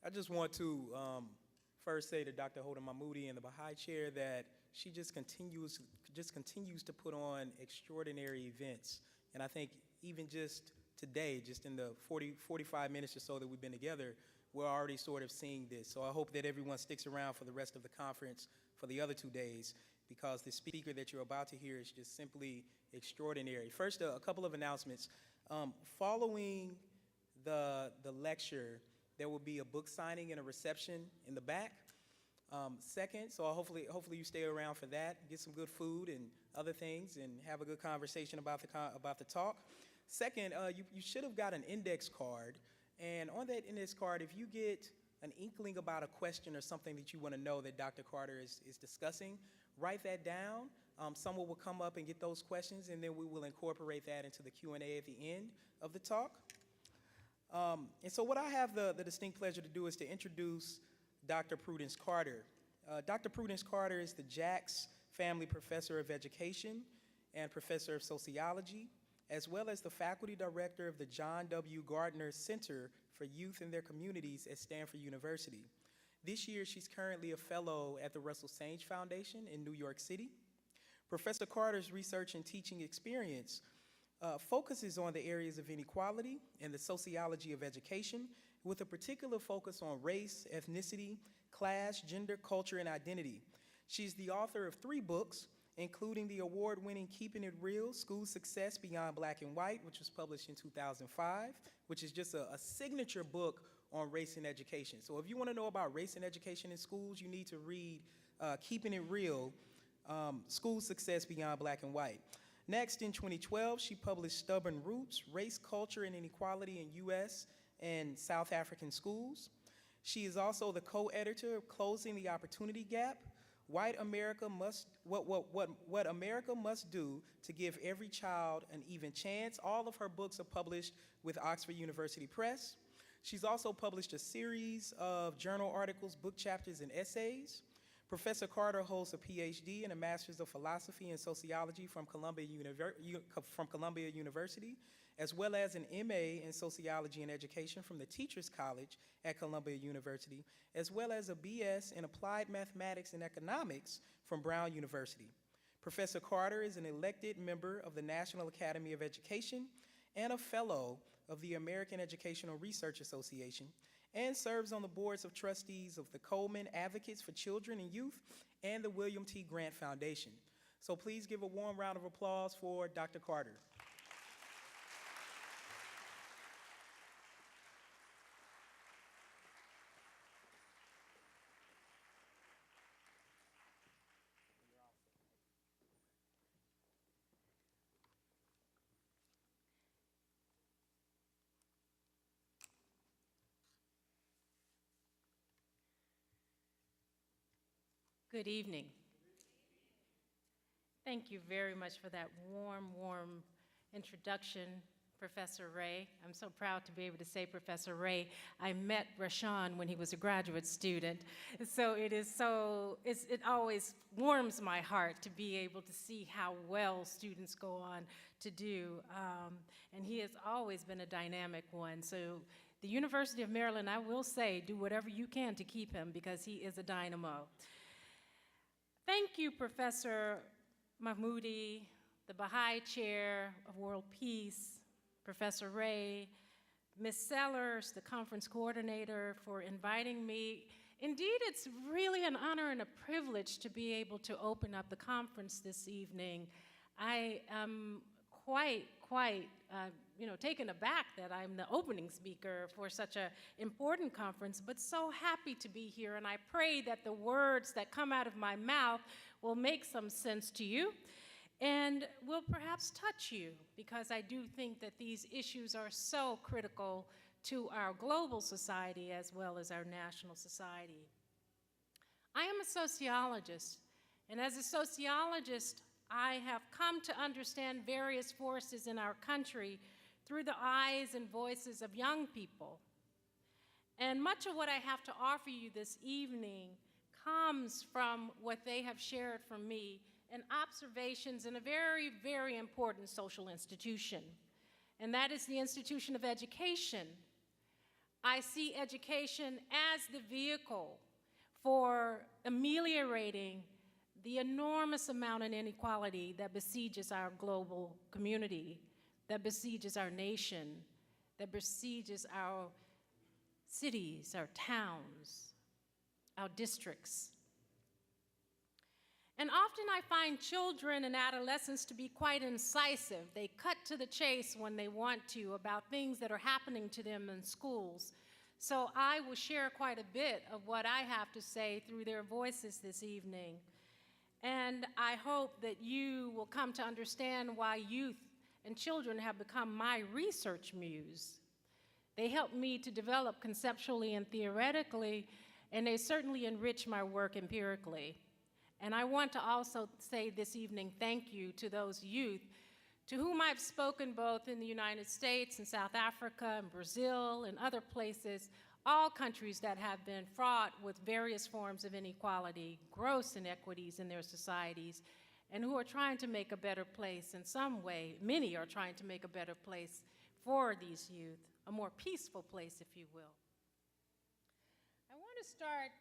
I just want to first say to Dr. Hoda Mahmoudi and the Baha'i chair that she just continues to put on extraordinary events. And I think even just today, just in the 45 minutes or so that we've been together, we're already sort of seeing this. So I hope that everyone sticks around for the rest of the conference for the other 2 days, because the speaker that you're about to hear is just simply extraordinary. First, a couple of announcements. Following the lecture, there will be a book signing and a reception in the back. Second, so hopefully you stay around for that, get some good food and other things, and have a good conversation about the talk. Second, you should have got an index card, and on that index card, if you get an inkling about a question or something that you want to know that Dr. Carter is discussing, write that down. Someone will come up and get those questions, and then we will incorporate that into the Q&A at the end of the talk. And so what I have the distinct pleasure to do is to introduce Dr. Prudence Carter. Dr. Prudence Carter is the Jacks Family Professor of Education and Professor of Sociology, as well as the Faculty Director of the John W. Gardner Center for Youth and Their Communities at Stanford University. This year, she's currently a fellow at the Russell Sage Foundation in New York City. Professor Carter's research and teaching experience focuses on the areas of inequality and the sociology of education, with a particular focus on race, ethnicity, class, gender, culture, and identity. She's the author of 3 books, including the award-winning Keeping It Real, School Success Beyond Black and White, which was published in 2005, which is just a signature book on race and education. So if you want to know about race and education in schools, you need to read Keeping It Real, School Success Beyond Black and White. Next, in 2012, she published Stubborn Roots, Race, Culture, and Inequality in U.S. and South African Schools. She is also the co-editor of Closing the Opportunity Gap, What America Must Do to Give Every Child an Even Chance. All of her books are published with Oxford University Press. She's also published a series of journal articles, book chapters, and essays. Professor Carter holds a PhD and a Master's of Philosophy and Sociology from Columbia University, as well as an MA in Sociology and Education from the Teachers College at Columbia University, as well as a BS in Applied Mathematics and Economics from Brown University. Professor Carter is an elected member of the National Academy of Education and a fellow of the American Educational Research Association, and serves on the boards of trustees of the Coleman Advocates for Children and Youth and the William T. Grant Foundation. So please give a warm round of applause for Dr. Carter. Good evening. Thank you very much for that warm introduction, Professor Ray. I'm so proud to be able to say Professor Ray. I met Rashawn when he was a graduate student, so it always warms my heart to be able to see how well students go on to do, and he has always been a dynamic one. So the University of Maryland, I will say, do whatever you can to keep him, because he is a dynamo. Thank you, Professor Mahmoudi, the Baha'i Chair of World Peace, Professor Ray, Ms. Sellers, the conference coordinator, for inviting me. Indeed, it's really an honor and a privilege to be able to open up the conference this evening. I am quite taken aback that I'm the opening speaker for such an important conference, but so happy to be here, and I pray that the words that come out of my mouth will make some sense to you and will perhaps touch you, because I do think that these issues are so critical to our global society as well as our national society. I am a sociologist, and as a sociologist, I have come to understand various forces in our country through the eyes and voices of young people. And much of what I have to offer you this evening comes from what they have shared from me and observations in a very important social institution, and that is the institution of education. I see education as the vehicle for ameliorating the enormous amount of inequality that besieges our global community, that besieges our nation, that besieges our cities, our towns, our districts. And often I find children and adolescents to be quite incisive. They cut to the chase when they want to about things that are happening to them in schools. So I will share quite a bit of what I have to say through their voices this evening. And I hope that you will come to understand why youth and children have become my research muse. They help me to develop conceptually and theoretically, and they certainly enrich my work empirically. And I want to also say this evening thank you to those youth to whom I've spoken both in the United States and South Africa and Brazil and other places, all countries that have been fraught with various forms of inequality, gross inequities in their societies, and who are trying to make a better place in some way. Many are trying to make a better place for these youth, a more peaceful place, if you will. I want to start,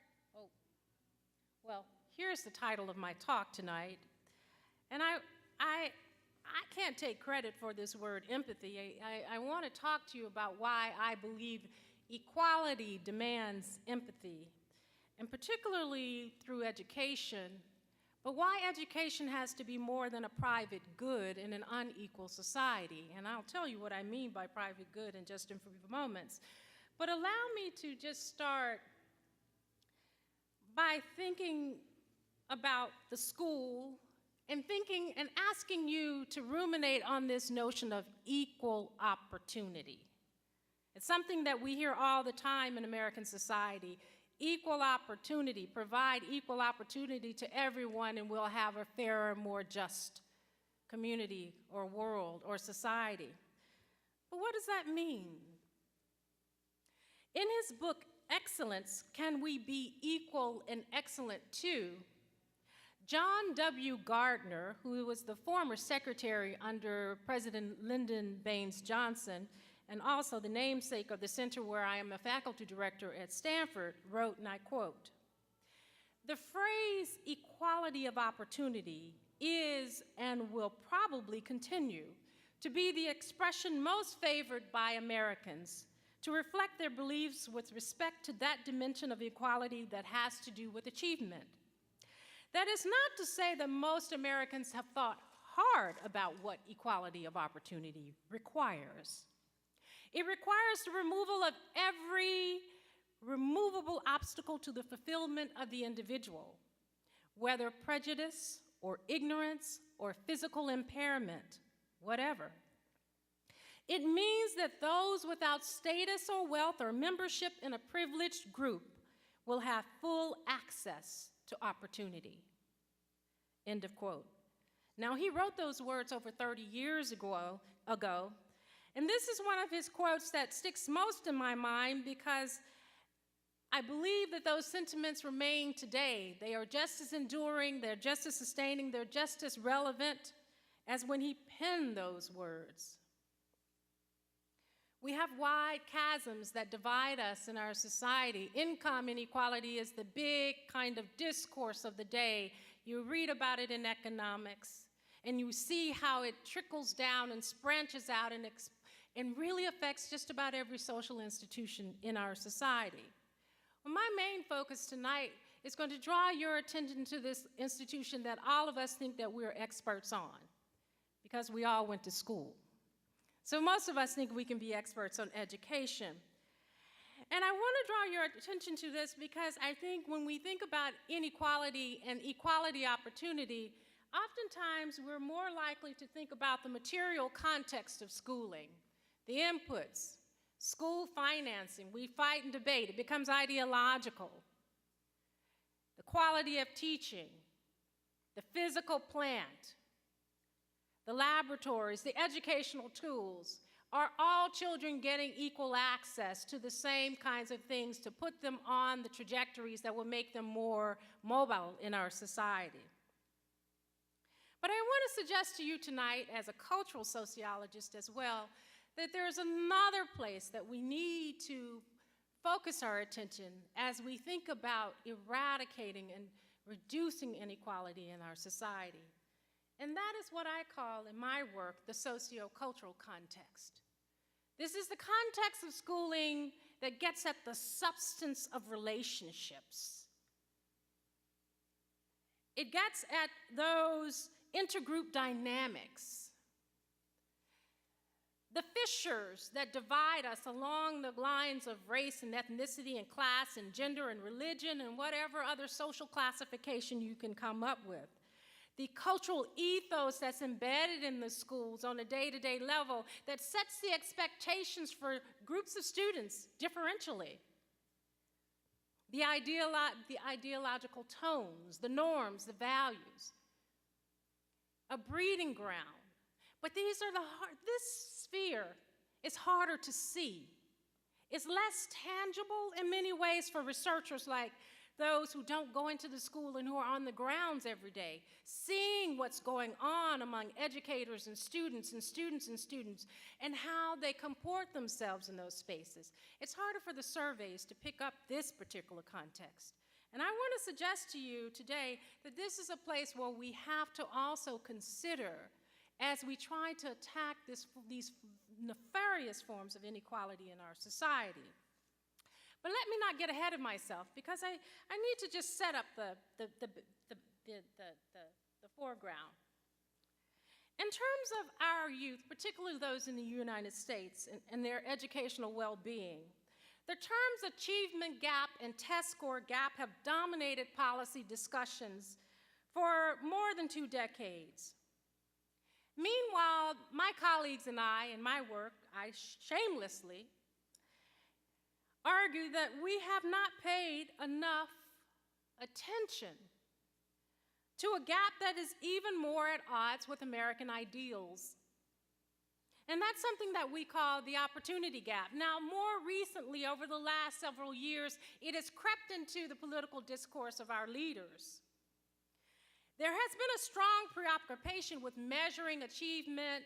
here's the title of my talk tonight. And I can't take credit for this word empathy. I want to talk to you about why I believe equality demands empathy, and particularly through education, but why education has to be more than a private good in an unequal society. And I'll tell you what I mean by private good in just a few moments. But allow me to just start by thinking about the school and thinking and asking you to ruminate on this notion of equal opportunity. It's something that we hear all the time in American society. Equal opportunity, provide equal opportunity to everyone and we'll have a fairer, more just community or world or society. But what does that mean? In his book, Excellence, Can We Be Equal and Excellent Too? John W. Gardner, who was the former secretary under President Lyndon Baines Johnson, and also the namesake of the center where I am a faculty director at Stanford, wrote, and I quote, "The phrase equality of opportunity is and will probably continue to be the expression most favored by Americans to reflect their beliefs with respect to that dimension of equality that has to do with achievement. That is not to say that most Americans have thought hard about what equality of opportunity requires. It requires the removal of every removable obstacle to the fulfillment of the individual, whether prejudice or ignorance or physical impairment, whatever. It means that those without status or wealth or membership in a privileged group will have full access to opportunity." End of quote. Now, he wrote those words over 30 years ago, and this is one of his quotes that sticks most in my mind because I believe that those sentiments remain today. They are just as enduring, they're just as sustaining, they're just as relevant as when he penned those words. We have wide chasms that divide us in our society. Income inequality is the big kind of discourse of the day. You read about it in economics, and you see how it trickles down and branches out and really affects just about every social institution in our society. Well, my main focus tonight is going to draw your attention to this institution that all of us think that we're experts on, because we all went to school. So most of us think we can be experts on education. And I want to draw your attention to this because I think when we think about inequality and equality opportunity, oftentimes we're more likely to think about the material context of schooling, the inputs, school financing. We fight and debate. It becomes ideological. The quality of teaching, the physical plant, the laboratories, the educational tools. Are all children getting equal access to the same kinds of things to put them on the trajectories that will make them more mobile in our society? But I want to suggest to you tonight, as a cultural sociologist as well, that there's another place that we need to focus our attention as we think about eradicating and reducing inequality in our society. And that is what I call, in my work, the sociocultural context. This is the context of schooling that gets at the substance of relationships. It gets at those intergroup dynamics, the fissures that divide us along the lines of race and ethnicity and class and gender and religion and whatever other social classification you can come up with. The cultural ethos that's embedded in the schools on a day-to-day level that sets the expectations for groups of students differentially. The ideological tones, the norms, the values. A breeding ground. But this sphere is harder to see. It's less tangible in many ways for researchers like those who don't go into the school and who are on the grounds every day, seeing what's going on among educators and students and students and students, and how they comport themselves in those spaces. It's harder for the surveys to pick up this particular context. And I want to suggest to you today that this is a place where we have to also consider as we try to attack these nefarious forms of inequality in our society. But let me not get ahead of myself, because I need to just set up the foreground. In terms of our youth, particularly those in the United States and their educational well-being, the terms achievement gap and test score gap have dominated policy discussions for more than 2 decades. Meanwhile, my colleagues and I, in my work, I shamelessly argue that we have not paid enough attention to a gap that is even more at odds with American ideals. And that's something that we call the opportunity gap. Now, more recently, over the last several years, it has crept into the political discourse of our leaders. There has been a strong preoccupation with measuring achievement,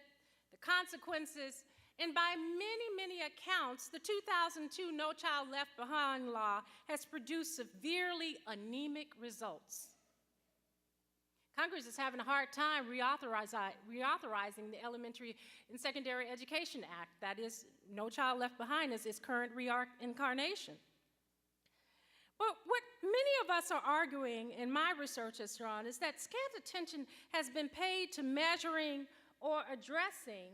the consequences, and by many, many accounts, the 2002 No Child Left Behind law has produced severely anemic results. Congress is having a hard time reauthorizing the Elementary and Secondary Education Act. That is, No Child Left Behind is its current reincarnation. But what many of us are arguing, and my research has drawn, is that scant attention has been paid to measuring or addressing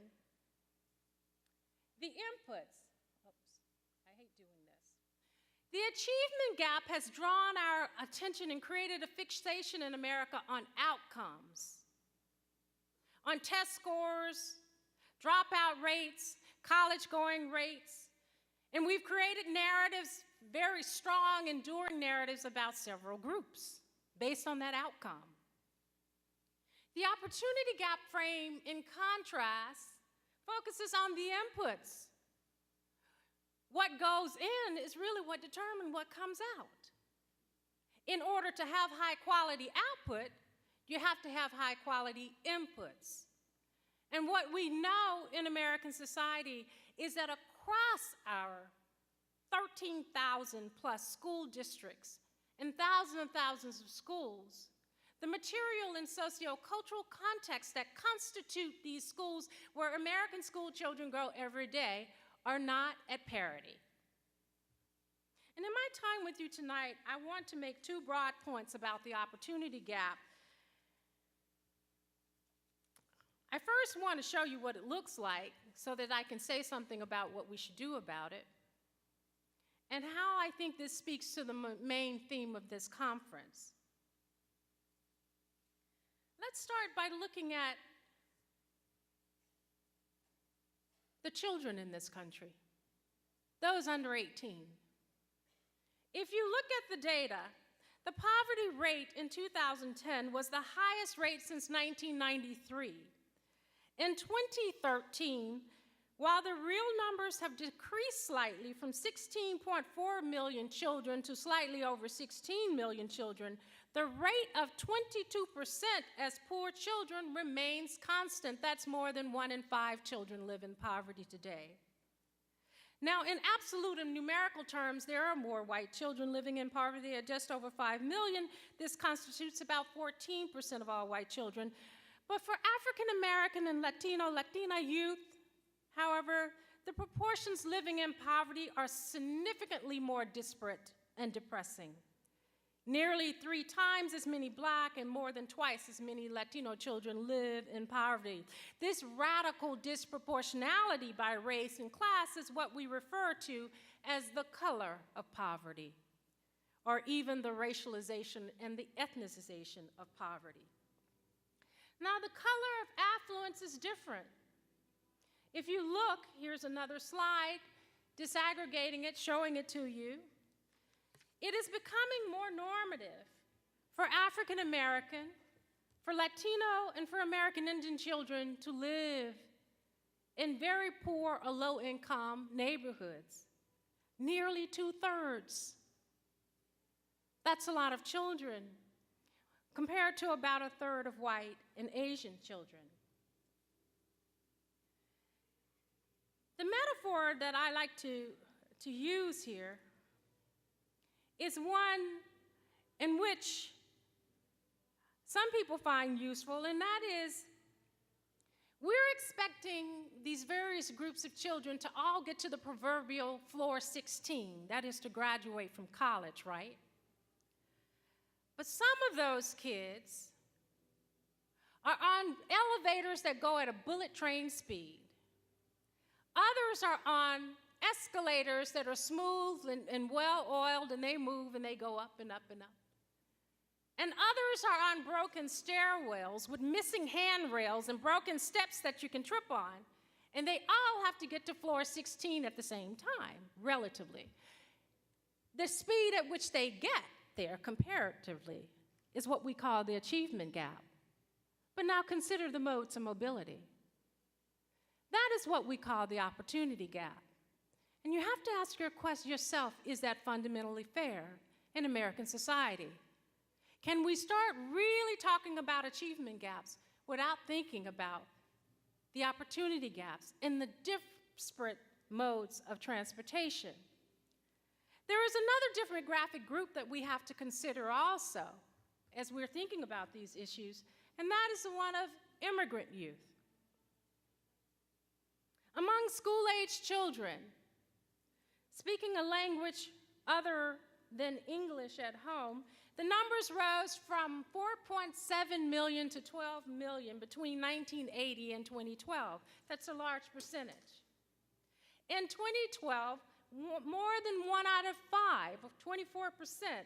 the inputs. Oops, I hate doing this. The achievement gap has drawn our attention and created a fixation in America on outcomes, on test scores, dropout rates, college-going rates, and we've created narratives, very strong, enduring narratives about several groups based on that outcome. The opportunity gap frame, in contrast, focuses on the inputs. What goes in is really what determines what comes out. In order to have high-quality output, you have to have high-quality inputs. And what we know in American society is that across our 13,000 plus school districts and thousands of schools, the material and sociocultural contexts that constitute these schools where American school children go every day are not at parity. And in my time with you tonight, I want to make 2 broad points about the opportunity gap. I first want to show you what it looks like so that I can say something about what we should do about it, and how I think this speaks to the main theme of this conference. Let's start by looking at the children in this country, those under 18. If you look at the data, the poverty rate in 2010 was the highest rate since 1993. In 2013, while the real numbers have decreased slightly from 16.4 million children to slightly over 16 million children, the rate of 22% as poor children remains constant. That's more than 1 in 5 children live in poverty today. Now, in absolute and numerical terms, there are more white children living in poverty at just over 5 million. This constitutes about 14% of all white children. But for African American and Latina youth, however, the proportions living in poverty are significantly more disparate and depressing. Nearly 3 times as many Black and more than twice as many Latino children live in poverty. This radical disproportionality by race and class is what we refer to as the color of poverty, or even the racialization and the ethnicization of poverty. Now, the color of affluence is different. If you look, here's another slide, disaggregating it, showing it to you. It is becoming more normative for African American, for Latino, and for American Indian children to live in very poor or low-income neighborhoods. Nearly 2/3. That's a lot of children, compared to about 1/3 of white and Asian children. The metaphor that I like to use here is one in which some people find useful, and that is, we're expecting these various groups of children to all get to the proverbial floor 16, that is to graduate from college, right? But some of those kids are on elevators that go at a bullet train speed. Others are on escalators that are smooth and well-oiled, and they move and they go up and up and up. And others are on broken stairwells with missing handrails and broken steps that you can trip on, and they all have to get to floor 16 at the same time, relatively. The speed at which they get there, comparatively, is what we call the achievement gap. But now consider the modes of mobility. That is what we call the opportunity gap. And you have to ask yourself, is that fundamentally fair in American society? Can we start really talking about achievement gaps without thinking about the opportunity gaps in the disparate modes of transportation? There is another demographic group that we have to consider also as we're thinking about these issues, and that is the one of immigrant youth. Among school-age children, speaking a language other than English at home, the numbers rose from 4.7 million to 12 million between 1980 and 2012. That's a large percentage. In 2012, more than 1 out of 5, 24%,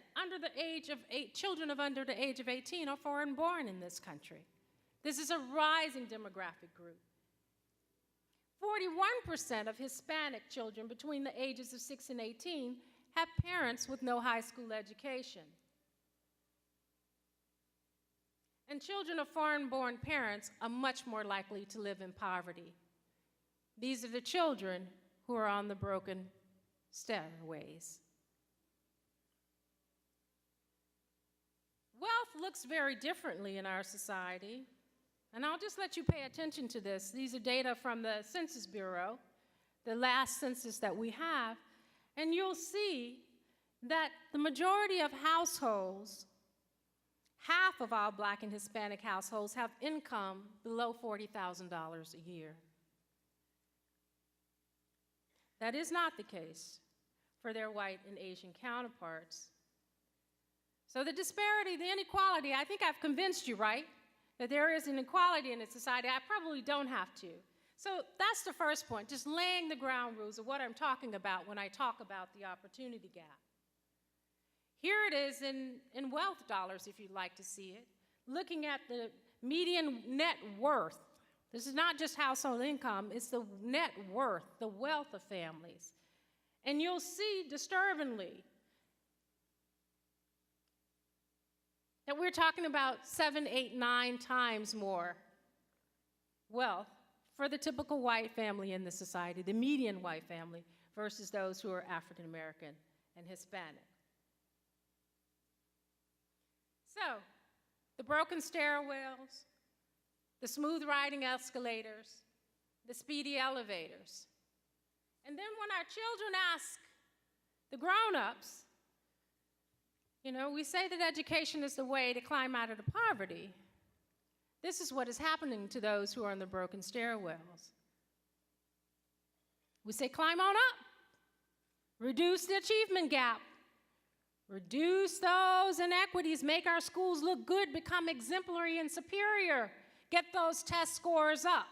children under the age of 18 are foreign-born in this country. This is a rising demographic group. 41% of Hispanic children between the ages of 6 and 18 have parents with no high school education. And children of foreign-born parents are much more likely to live in poverty. These are the children who are on the broken stairways. Wealth looks very differently in our society. And I'll just let you pay attention to this. These are data from the Census Bureau, the last census that we have. And you'll see that the majority of households, half of all Black and Hispanic households, have income below $40,000 a year. That is not the case for their white and Asian counterparts. So the disparity, the inequality, I think I've convinced you, right? That there is inequality in a society. I probably don't have to. So that's the first point, just laying the ground rules of what I'm talking about when I talk about the opportunity gap. Here it is in wealth dollars, if you'd like to see it, looking at the median net worth. This is not just household income, it's the net worth, the wealth of families. And you'll see, disturbingly, that we're talking about 7, 8, 9 times more wealth for the typical white family in the society, the median white family, versus those who are African American and Hispanic. So, the broken stairwells, the smooth riding escalators, the speedy elevators, And then when our children ask the grown-ups, we say that education is the way to climb out of the poverty. This is what is happening to those who are in the broken stairwells. We say, climb on up, reduce the achievement gap, reduce those inequities, make our schools look good, become exemplary and superior, get those test scores up.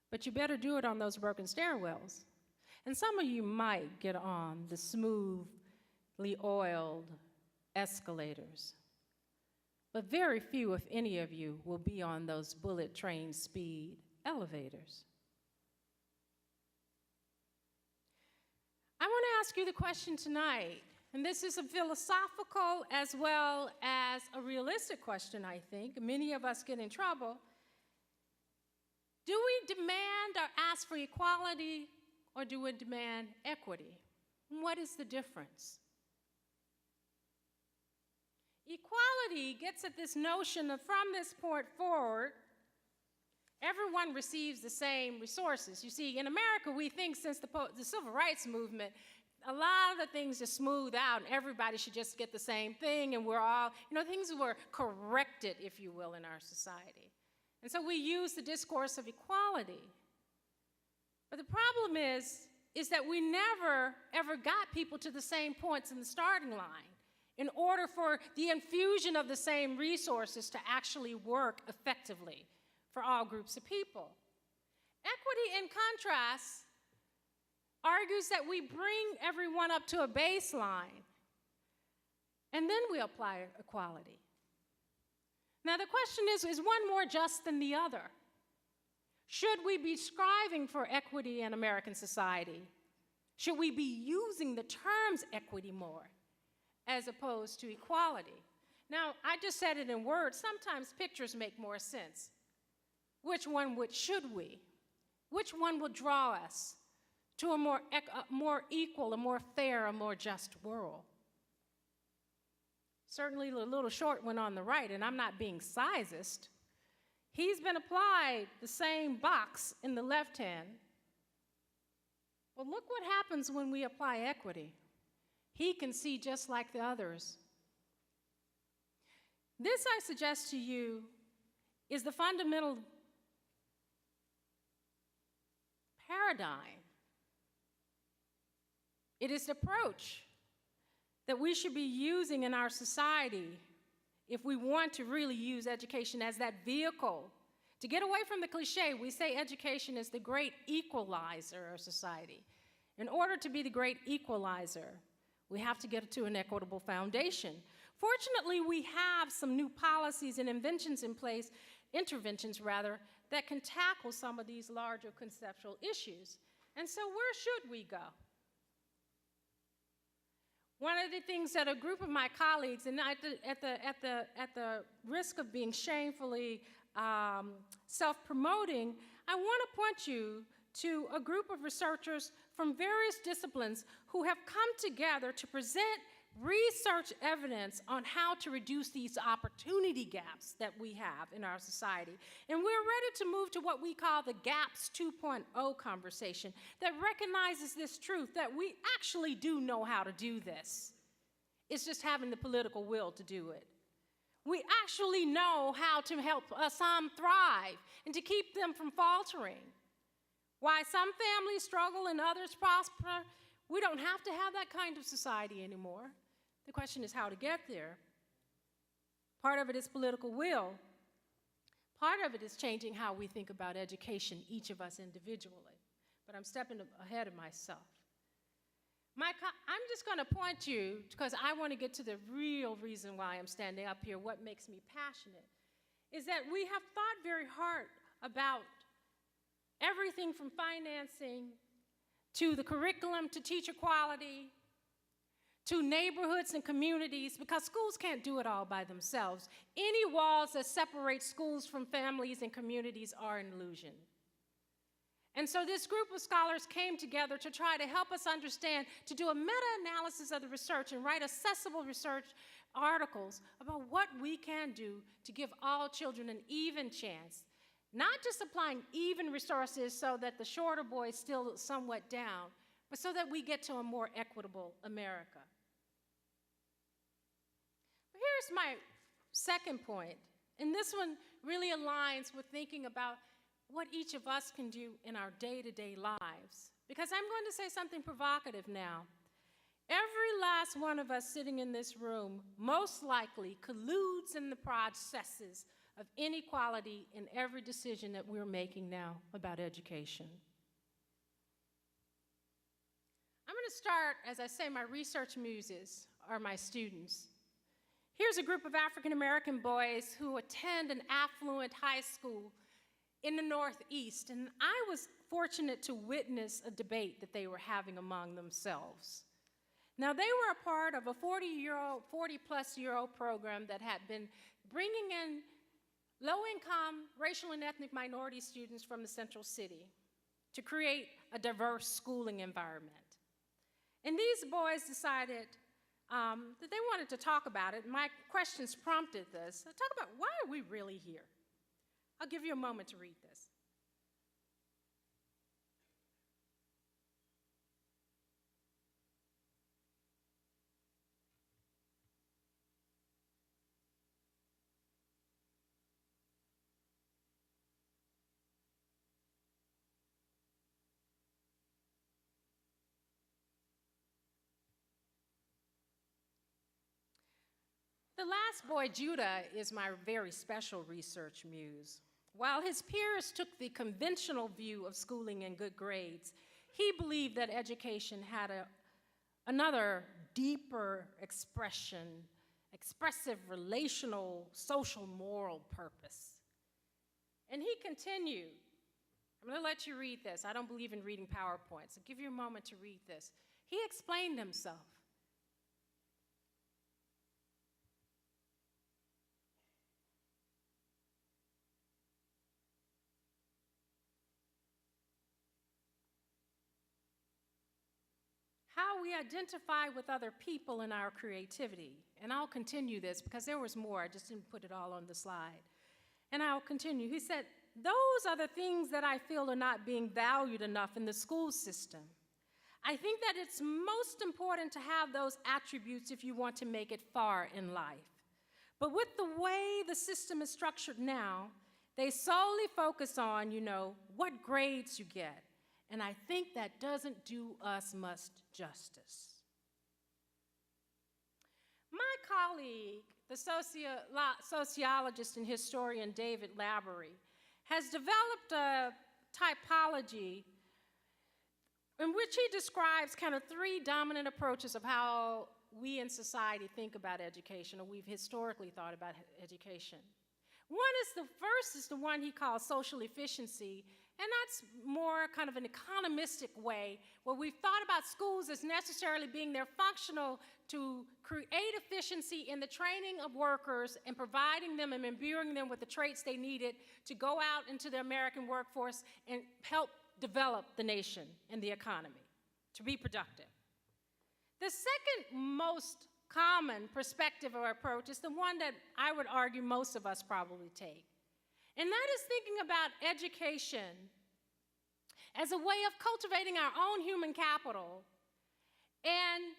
But you better do it on those broken stairwells. And some of you might get on the smoothly oiled escalators, but very few, if any of you, will be on those bullet train speed elevators. I want to ask you the question tonight, and this is a philosophical as well as a realistic question, I think. Many of us get in trouble. Do we demand or ask for equality, or do we demand equity? What is the difference? Equality gets at this notion of from this point forward, everyone receives the same resources. You see, in America, we think since the civil rights movement, a lot of the things just smooth out, and everybody should just get the same thing, and we're all, things were corrected, if you will, in our society. And so we use the discourse of equality. But the problem is that we never, ever got people to the same points in the starting line in order for the infusion of the same resources to actually work effectively for all groups of people. Equity, in contrast, argues that we bring everyone up to a baseline, and then we apply equality. Now, the question is one more just than the other? Should we be striving for equity in American society? Should we be using the terms equity more as opposed to equality? Now, I just said it in words. Sometimes pictures make more sense. Which one should we? Which one will draw us to a more equal, a more fair, a more just world? Certainly the little short one on the right, and I'm not being sizist. He's been applied the same box in the left hand. Well, look what happens when we apply equity. He can see just like the others. This, I suggest to you, is the fundamental paradigm. It is the approach that we should be using in our society if we want to really use education as that vehicle. To get away from the cliche, we say education is the great equalizer of society. In order to be the great equalizer, we have to get to an equitable foundation. Fortunately, we have some new policies and interventions in place, that can tackle some of these larger conceptual issues. And so where should we go? One of the things that a group of my colleagues, and at the risk of being shamefully self-promoting, I want to point you to a group of researchers from various disciplines who have come together to present research evidence on how to reduce these opportunity gaps that we have in our society. And we're ready to move to what we call the GAPS 2.0 conversation that recognizes this truth that we actually do know how to do this. It's just having the political will to do it. We actually know how to help some thrive and to keep them from faltering. Why some families struggle and others prosper, we don't have to have that kind of society anymore. The question is how to get there. Part of it is political will. Part of it is changing how we think about education, each of us individually. But I'm stepping ahead of myself. I'm just going to point you, because I want to get to the real reason why I'm standing up here, what makes me passionate, is that we have thought very hard about everything from financing to the curriculum, to teacher quality, to neighborhoods and communities, because schools can't do it all by themselves. Any walls that separate schools from families and communities are an illusion. And so this group of scholars came together to try to help us understand, to do a meta-analysis of the research and write accessible research articles about what we can do to give all children an even chance Not just applying even resources so that the shorter boys still somewhat down, but so that we get to a more equitable America. But here's my second point, and this one really aligns with thinking about what each of us can do in our day-to-day lives. Because I'm going to say something provocative now. Every last one of us sitting in this room most likely colludes in the processes of inequality in every decision that we're making now about education. I'm going to start, as I say, my research muses are my students. Here's a group of African American boys who attend an affluent high school in the Northeast, and I was fortunate to witness a debate that they were having among themselves. Now, they were a part of a 40-plus-year-old program that had been bringing in low-income, racial and ethnic minority students from the central city to create a diverse schooling environment. And these boys decided that they wanted to talk about it. My questions prompted this. Talk about, why are we really here? I'll give you a moment to read this. The last boy, Judah, is my very special research muse. While his peers took the conventional view of schooling and good grades, he believed that education had another deeper expressive, relational, social, moral purpose. And he continued. I'm going to let you read this. I don't believe in reading PowerPoints. I'll give you a moment to read this. He explained himself. How we identify with other people in our creativity. And I'll continue this because there was more. I just didn't put it all on the slide. And I'll continue. He said, those are the things that I feel are not being valued enough in the school system. I think that it's most important to have those attributes if you want to make it far in life. But with the way the system is structured now, they solely focus on, what grades you get. And I think that doesn't do us much justice. My colleague, the sociologist and historian David Lavery, has developed a typology in which he describes kind of three dominant approaches of how we in society think about education, or we've historically thought about education. The first is the one he calls social efficiency, and that's more kind of an economistic way, where we've thought about schools as necessarily being there functional to create efficiency in the training of workers and providing them and imbuing them with the traits they needed to go out into the American workforce and help develop the nation and the economy, to be productive. The second most common perspective or approach is the one that I would argue most of us probably take. And that is thinking about education as a way of cultivating our own human capital. And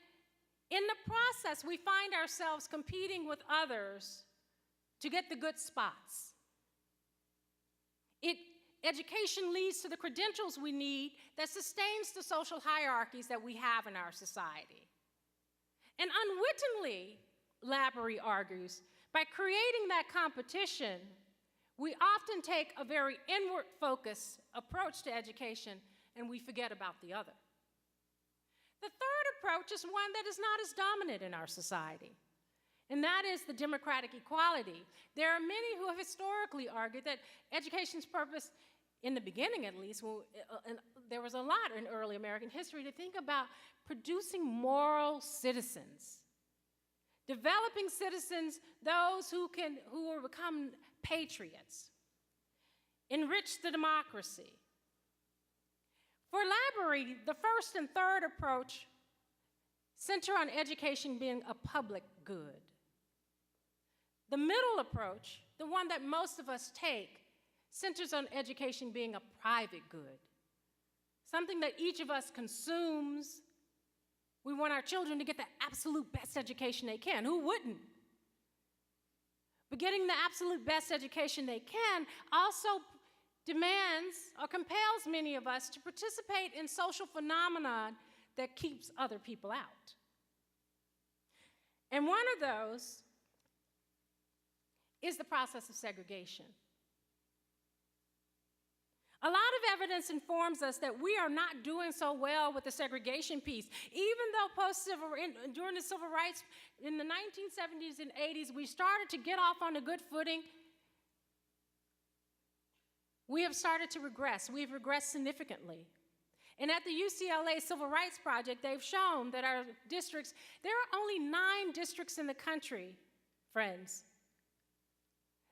in the process, we find ourselves competing with others to get the good spots. Education leads to the credentials we need that sustains the social hierarchies that we have in our society. And unwittingly, Lavery argues, by creating that competition, we often take a very inward-focused approach to education, and we forget about the other. The third approach is one that is not as dominant in our society, and that is the democratic equality. There are many who have historically argued that education's purpose, in the beginning at least, and there was a lot in early American history, to think about producing moral citizens, developing citizens, those who will become patriots, enrich the democracy. For Lavery, the first and third approach center on education being a public good. The middle approach, the one that most of us take, centers on education being a private good, something that each of us consumes. We want our children to get the absolute best education they can. Who wouldn't? But getting the absolute best education they can also demands or compels many of us to participate in social phenomenon that keeps other people out. And one of those is the process of segregation. A lot of evidence informs us that we are not doing so well with the segregation piece. Even though during the civil rights in the 1970s and 80s, we started to get off on a good footing, we have started to regress. We've regressed significantly. And at the UCLA Civil Rights Project, they've shown that our districts, there are only 9 districts in the country, friends,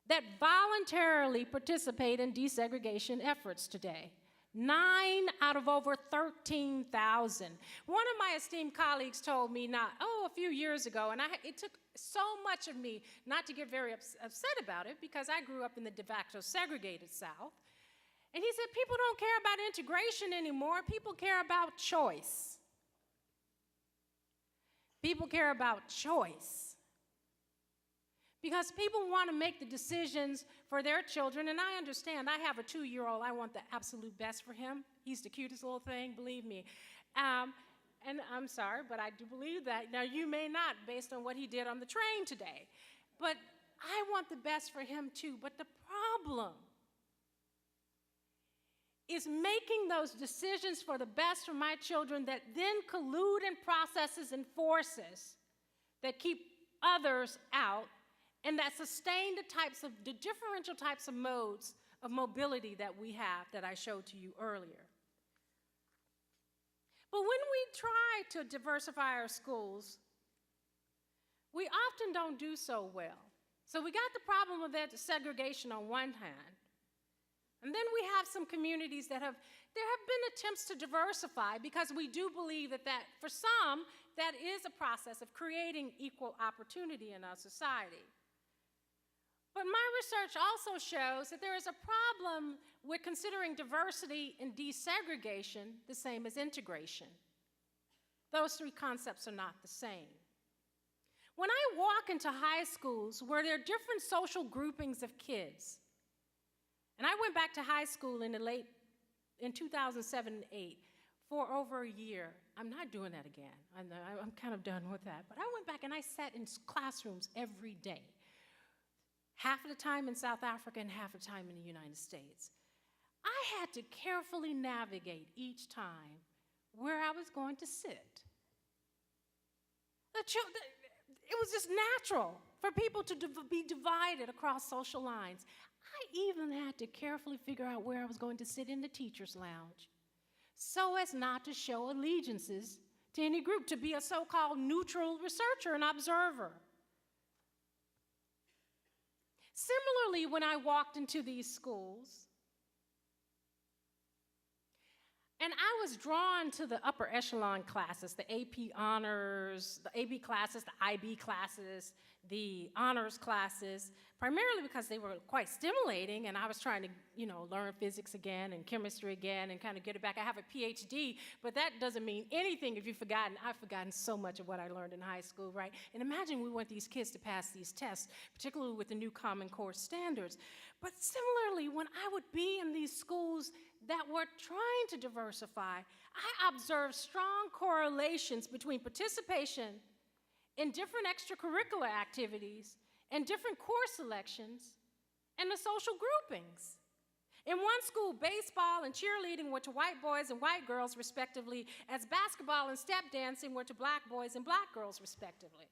that voluntarily participate in desegregation efforts today. 9 out of over 13,000. One of my esteemed colleagues told me a few years ago, and it took so much of me not to get very upset about it because I grew up in the de facto segregated South. And he said, people don't care about integration anymore, people care about choice. People care about choice. Because people want to make the decisions for their children, and I understand. I have a 2-year-old. I want the absolute best for him. He's the cutest little thing, believe me. And I'm sorry, but I do believe that. Now, you may not, based on what he did on the train today. But I want the best for him, too. But the problem is making those decisions for the best for my children that then collude in processes and forces that keep others out and that sustain the differential types of modes of mobility that we have that I showed to you earlier. But when we try to diversify our schools, we often don't do so well. So we got the problem of that segregation on one hand, and then we have some communities there have been attempts to diversify because we do believe that for some, that is a process of creating equal opportunity in our society. But my research also shows that there is a problem with considering diversity and desegregation the same as integration. Those 3 concepts are not the same. When I walk into high schools where there are different social groupings of kids, and I went back to high school in 2007 and 2008 for over a year. I'm not doing that again. I'm kind of done with that. But I went back and I sat in classrooms every day. Half of the time in South Africa and half the time in the United States. I had to carefully navigate each time where I was going to sit. It was just natural for people to be divided across social lines. I even had to carefully figure out where I was going to sit in the teacher's lounge so as not to show allegiances to any group, to be a so-called neutral researcher and observer. Similarly, when I walked into these schools, and I was drawn to the upper echelon classes, the AP honors, the AB classes, the IB classes, the honors classes, primarily because they were quite stimulating, and I was trying to, learn physics again and chemistry again and kind of get it back. I have a PhD, but that doesn't mean anything if you've forgotten. I've forgotten so much of what I learned in high school, right? And imagine we want these kids to pass these tests, particularly with the new Common Core standards. But similarly, when I would be in these schools that were trying to diversify, I observed strong correlations between participation in different extracurricular activities and different course selections and the social groupings. In one school, baseball and cheerleading were to white boys and white girls, respectively, as basketball and step dancing were to black boys and black girls, respectively.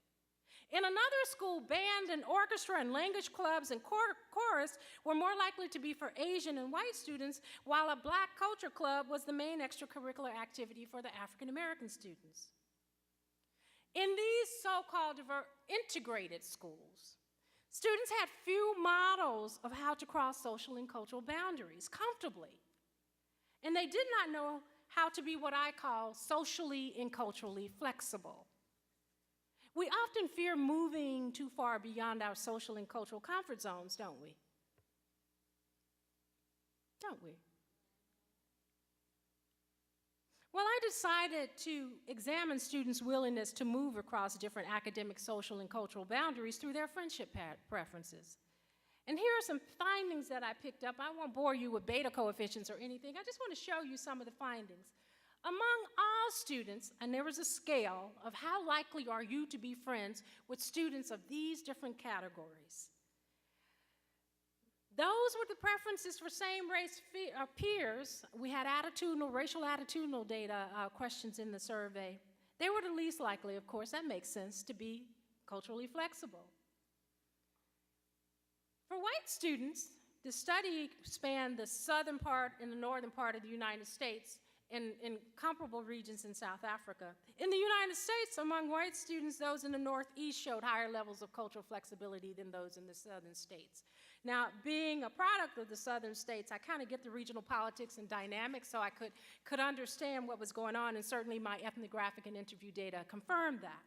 In another school, band and orchestra and language clubs and chorus were more likely to be for Asian and white students, while a black culture club was the main extracurricular activity for the African American students. In these so-called integrated schools, students had few models of how to cross social and cultural boundaries comfortably. And they did not know how to be what I call socially and culturally flexible. We often fear moving too far beyond our social and cultural comfort zones, don't we? don't we? Well, I decided to examine students' willingness to move across different academic, social, and cultural boundaries through their friendship preferences. And here are some findings that I picked up. I won't bore you with beta coefficients or anything. I just want to show you some of the findings. Among all students, and there was a scale of how likely are you to be friends with students of these different categories. Those were the preferences for same-race peers. We had racial attitudinal data questions in the survey. They were the least likely, of course, that makes sense, to be culturally flexible. For white students, the study spanned the southern part and the northern part of the United States and in comparable regions in South Africa. In the United States, among white students, those in the Northeast showed higher levels of cultural flexibility than those in the southern states. Now, being a product of the southern states, I kind of get the regional politics and dynamics, so I could understand what was going on, and certainly my ethnographic and interview data confirmed that.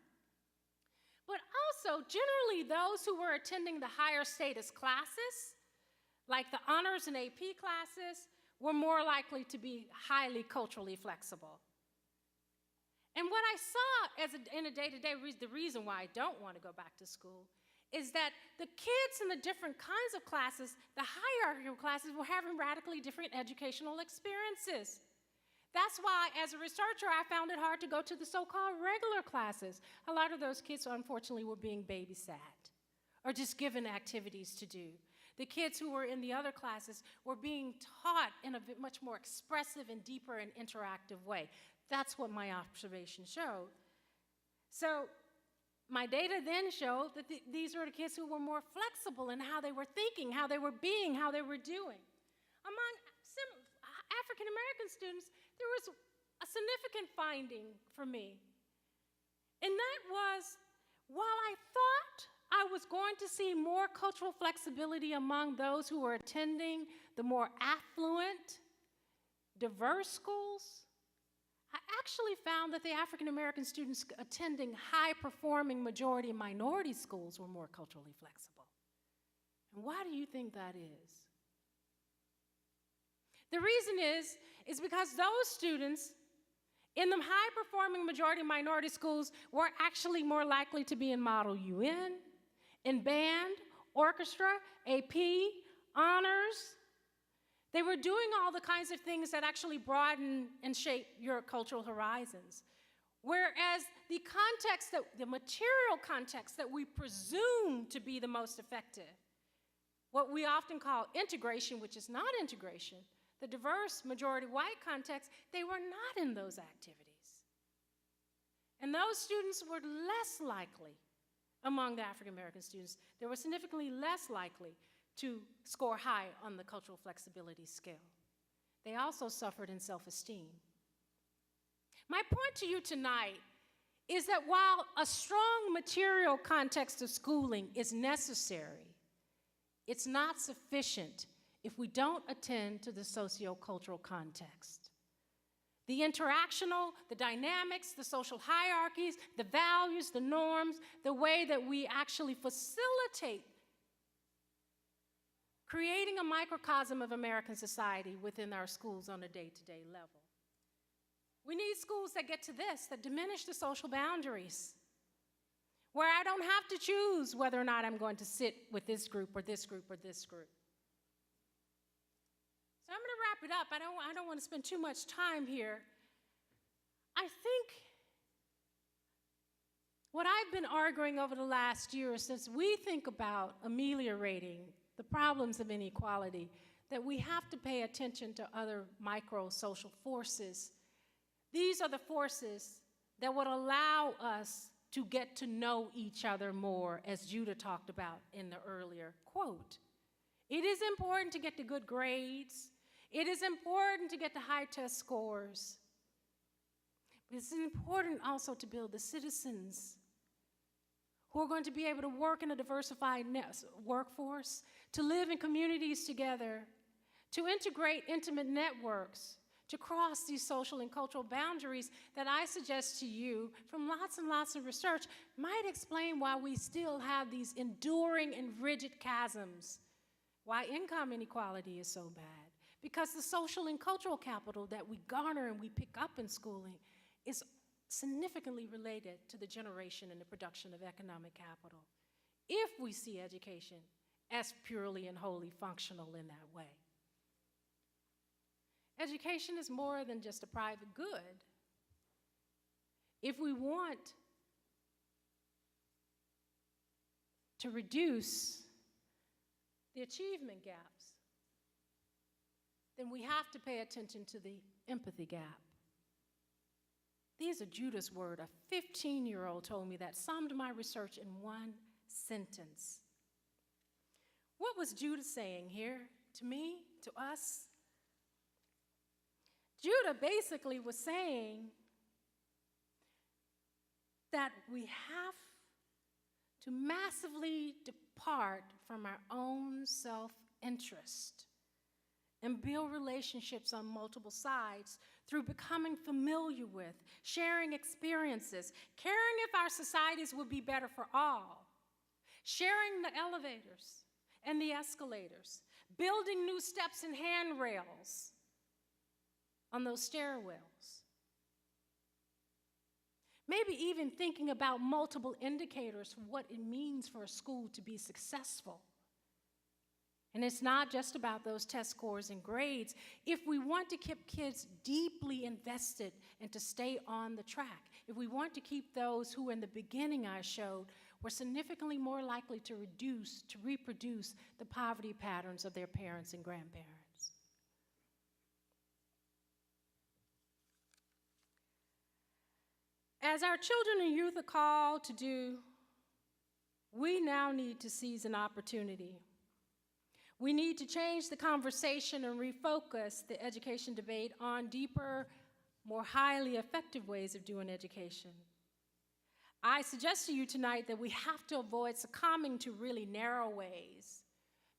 But also, generally, those who were attending the higher status classes, like the honors and AP classes, were more likely to be highly culturally flexible. And what I saw in a day-to-day, the reason why I don't want to go back to school, is that the kids in the different kinds of classes, the hierarchical classes, were having radically different educational experiences. That's why, as a researcher, I found it hard to go to the so-called regular classes. A lot of those kids, unfortunately, were being babysat or just given activities to do. The kids who were in the other classes were being taught in a much more expressive and deeper and interactive way. That's what my observation showed. So my data then showed that these were the kids who were more flexible in how they were thinking, how they were being, how they were doing. Among African American students, there was a significant finding for me. And that was, while I thought I was going to see more cultural flexibility among those who were attending the more affluent, diverse schools, I actually found that the African American students attending high-performing majority minority schools were more culturally flexible. And why do you think that is? The reason is because those students in the high-performing majority minority schools were actually more likely to be in Model UN, in band, orchestra, AP, honors. They were doing all the kinds of things that actually broaden and shape your cultural horizons. Whereas the material context that we presume to be the most effective, what we often call integration, which is not integration, the diverse majority white context, they were not in those activities. And those students were less likely, among the African American students, they were significantly less likely to score high on the cultural flexibility scale. They also suffered in self-esteem. My point to you tonight is that while a strong material context of schooling is necessary, it's not sufficient if we don't attend to the sociocultural context. The interactional, the dynamics, the social hierarchies, the values, the norms, the way that we actually facilitate creating a microcosm of American society within our schools on a day-to-day level. We need schools that get to this, that diminish the social boundaries, where I don't have to choose whether or not I'm going to sit with this group or this group or this group. So I'm going to wrap it up. I don't want to spend too much time here. I think what I've been arguing over the last year is, as we think about ameliorating the problems of inequality, that we have to pay attention to other micro-social forces. These are the forces that would allow us to get to know each other more, as Judah talked about in the earlier quote. It is important to get to good grades. It is important to get to high test scores. But it's important also to build the citizens who are going to be able to work in a diversified workforce, to live in communities together, to integrate intimate networks, to cross these social and cultural boundaries that I suggest to you from lots and lots of research might explain why we still have these enduring and rigid chasms, why income inequality is so bad. because the social and cultural capital that we garner and we pick up in schooling is significantly related to the generation and the production of economic capital, if we see education as purely and wholly functional in that way. Education is more than just a private good. If we want to reduce the achievement gaps, then we have to pay attention to the empathy gap. These are Judah's words. A 15-year-old told me that, summed my research in one sentence. What was Judah saying here to me, to us? Judah basically was saying that we have to massively depart from our own self-interest and build relationships on multiple sides through becoming familiar with, sharing experiences, caring if our societies would be better for all, sharing the elevators and the escalators, building new steps and handrails on those stairwells. Maybe even thinking about multiple indicators for what it means for a school to be successful. And it's not just about those test scores and grades. If we want to keep kids deeply invested and to stay on the track, if we want to keep those who in the beginning I showed were significantly more likely to reproduce the poverty patterns of their parents and grandparents. As our children and youth are called to do, we now need to seize an opportunity. We need to change the conversation and refocus the education debate on deeper, more highly effective ways of doing education. I suggest to you tonight that we have to avoid succumbing to really narrow ways.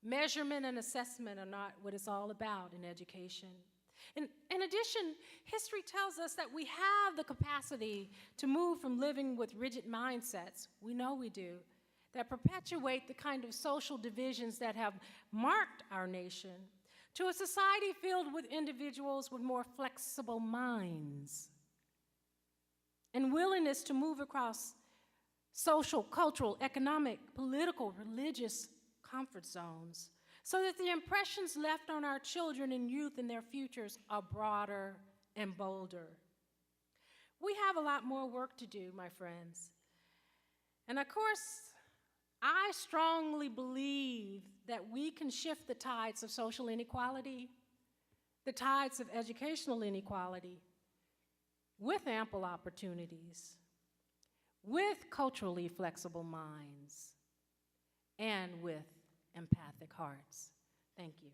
Measurement and assessment are not what it's all about in education. In addition, history tells us that we have the capacity to move from living with rigid mindsets, we know we do, that perpetuate the kind of social divisions that have marked our nation, to a society filled with individuals with more flexible minds and willingness to move across social, cultural, economic, political, religious comfort zones, so that the impressions left on our children and youth and their futures are broader and bolder. We have a lot more work to do, my friends. And of course, I strongly believe that we can shift the tides of social inequality, the tides of educational inequality, with ample opportunities, with culturally flexible minds, and with empathic hearts. Thank you.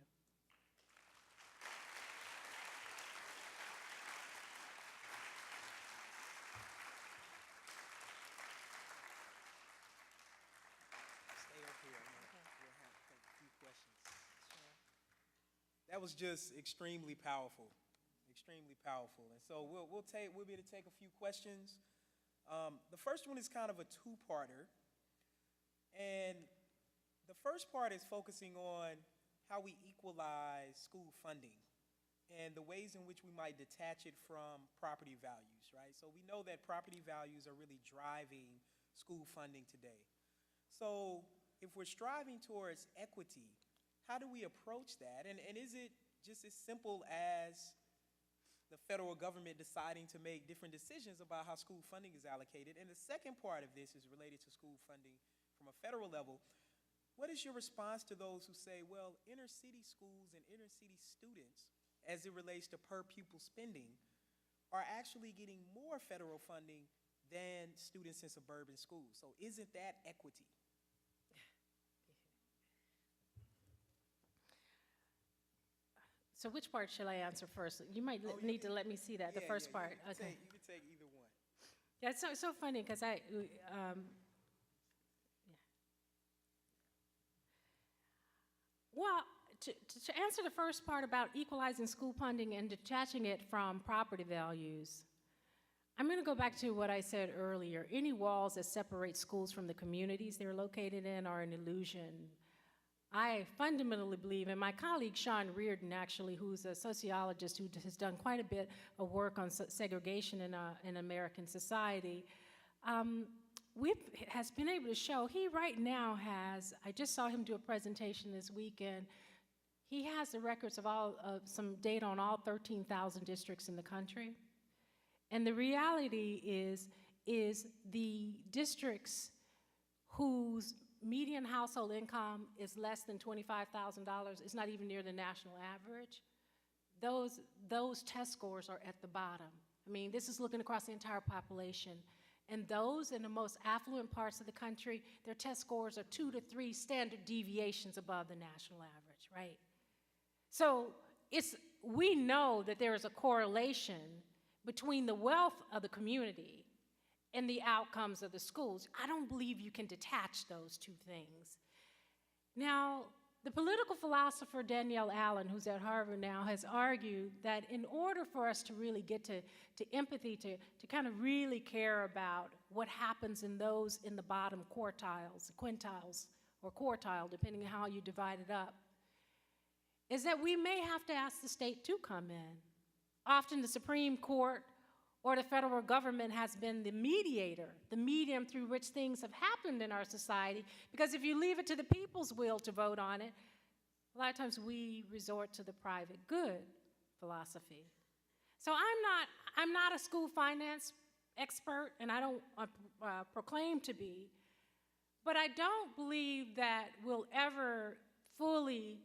Stay up here. We'll have a few questions. Sure. That was just extremely powerful, extremely powerful. And so we'll be able to take a few questions. The first one is kind of a two-parter, and the first part is focusing on how we equalize school funding and the ways in which we might detach it from property values, right? So we know that property values are really driving school funding today. So if we're striving towards equity, how do we approach that? And is it just as simple as the federal government deciding to make different decisions about how school funding is allocated? And the second part of this is related to school funding from a federal level. What is your response to those who say, well, inner city schools and inner city students, as it relates to per pupil spending, are actually getting more federal funding than students in suburban schools? So isn't that equity? So which part shall I answer first? You might need to let me see that, the first part. You can take either one. Yeah, it's so funny because well, to answer the first part about equalizing school funding and detaching it from property values, I'm going to go back to what I said earlier. Any walls that separate schools from the communities they're located in are an illusion I fundamentally believe, and my colleague Sean Reardon, actually, who's a sociologist who has done quite a bit of work on segregation in American society, has been able to show, he right now has, I just saw him do a presentation this weekend, he has the records of some data on all 13,000 districts in the country. And the reality is the districts whose median household income is less than $25,000, it's not even near the national average, those test scores are at the bottom. I mean, this is looking across the entire population. And those in the most affluent parts of the country, their test scores are 2 to 3 standard deviations above the national average, right? So we know that there is a correlation between the wealth of the community and the outcomes of the schools. I don't believe you can detach those two things. Now, the political philosopher Danielle Allen, who's at Harvard now, has argued that in order for us to really get to empathy, to kind of really care about what happens in those in the bottom quartiles, quintiles, or quartile, depending on how you divide it up, is that we may have to ask the state to come in. Often the Supreme Court or the federal government has been the mediator, the medium through which things have happened in our society, because if you leave it to the people's will to vote on it, a lot of times we resort to the private good philosophy. So I'm not a school finance expert, and I don't proclaim to be, but I don't believe that we'll ever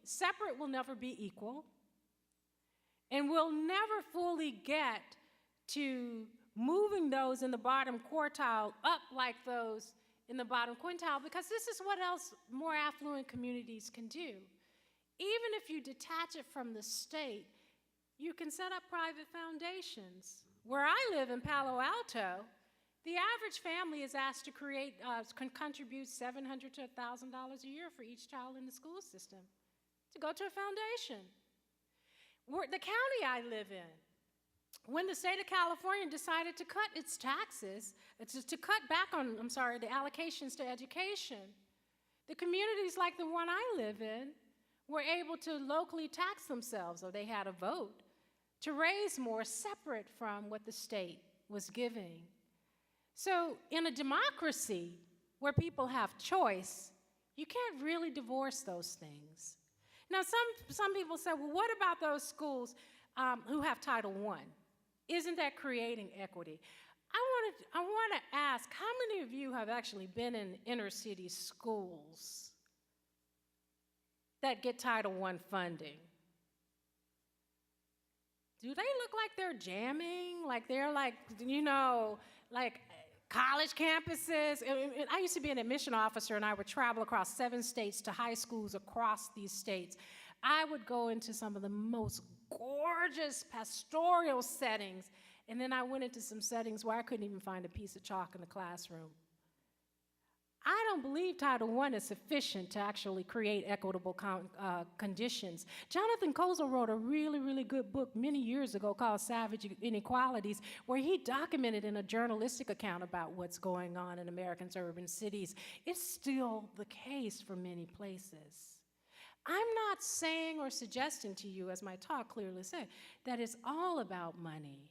separate will never be equal, and we'll never fully get to moving those in the bottom quartile up like those in the bottom quintile, because this is what else more affluent communities can do. Even if you detach it from the state, you can set up private foundations. Where I live in Palo Alto, the average family is asked to contribute $700 to $1,000 a year for each child in the school system to go to a foundation. The county I live in, when the state of California decided to cut its taxes, to cut back on, the allocations to education, the communities like the one I live in were able to locally tax themselves, or they had a vote, to raise more separate from what the state was giving. So in a democracy where people have choice, you can't really divorce those things. Now, some people say, well, what about those schools who have Title I? Isn't that creating equity? I want to ask, how many of you have actually been in inner city schools that get Title I funding? Do they look like they're jamming? Like they're like college campuses? I used to be an admission officer, and I would travel across 7 states to high schools across these states. I would go into some of the most gorgeous pastoral settings, and then I went into some settings where I couldn't even find a piece of chalk in the classroom. I don't believe Title I is sufficient to actually create equitable conditions. Jonathan Kozol wrote a really, really good book many years ago called Savage Inequalities, where he documented in a journalistic account about what's going on in America's urban cities. It's still the case for many places. I'm not saying or suggesting to you, as my talk clearly said, that it's all about money.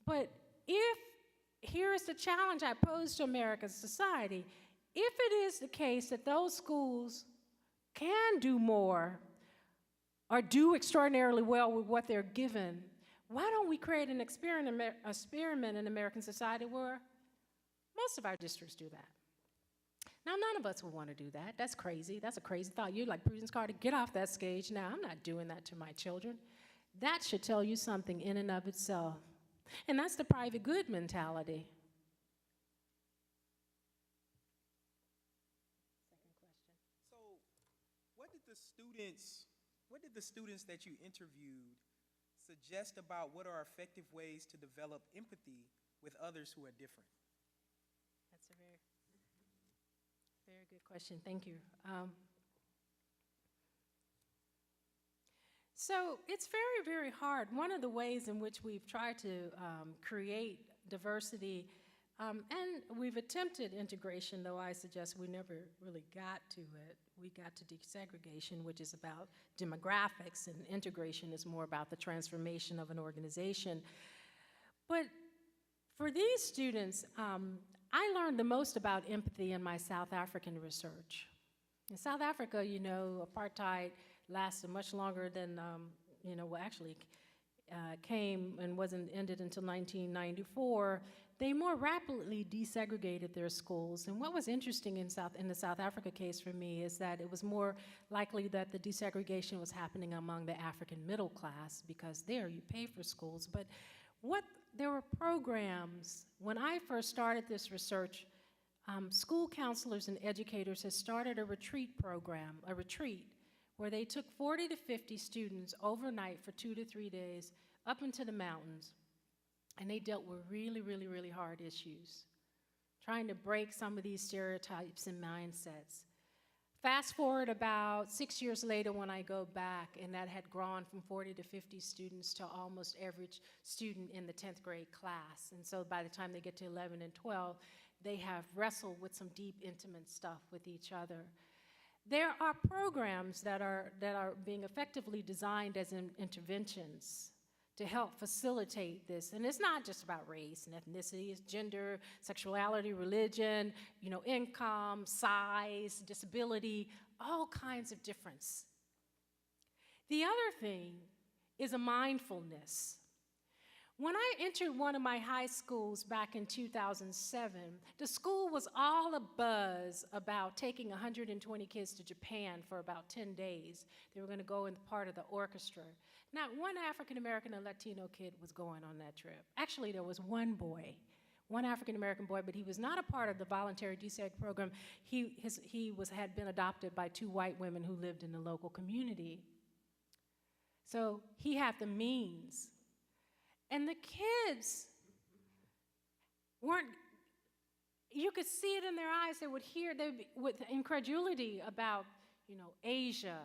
But here is the challenge I pose to American society. If it is the case that those schools can do more or do extraordinarily well with what they're given, why don't we create an experiment in American society where most of our districts do that? Now, none of us would want to do that. That's crazy. That's a crazy thought. You're like, Prudence Carter, get off that stage now. I'm not doing that to my children. That should tell you something in and of itself. And that's the private good mentality. Second question. So, what did the students that you interviewed suggest about what are effective ways to develop empathy with others who are different? That's a very good question. Thank you. So it's very, very hard. One of the ways in which we've tried to create diversity And we've attempted integration, though I suggest we never really got to it. We got to desegregation, which is about demographics, and integration is more about the transformation of an organization. But for these students, I learned the most about empathy in my South African research. In South Africa, you know, apartheid lasted much longer than, well, actually came and wasn't ended until 1994. They more rapidly desegregated their schools. And what was interesting in the South Africa case for me is that it was more likely that the desegregation was happening among the African middle class, because there you pay for schools. But there were programs. When I first started this research, school counselors and educators had started a retreat program, where they took 40 to 50 students overnight for 2 to 3 days up into the mountains, and they dealt with really, really, really hard issues, trying to break some of these stereotypes and mindsets. Fast forward about 6 years later when I go back, and that had grown from 40 to 50 students to almost every student in the 10th grade class. And so by the time they get to 11 and 12, they have wrestled with some deep, intimate stuff with each other. There are programs that are being effectively designed as interventions to help facilitate this. And it's not just about race and ethnicity, it's gender, sexuality, religion, income, size, disability, all kinds of difference. The other thing is a mindfulness. When I entered one of my high schools back in 2007, the school was all abuzz about taking 120 kids to Japan for about 10 days. They were going to go in part of the orchestra. Not one African-American or Latino kid was going on that trip. Actually, there was one African-American boy, but he was not a part of the voluntary deseg program. He had been adopted by 2 white women who lived in the local community. So he had the means. And the kids you could see it in their eyes. They would hear, with incredulity about, Asia,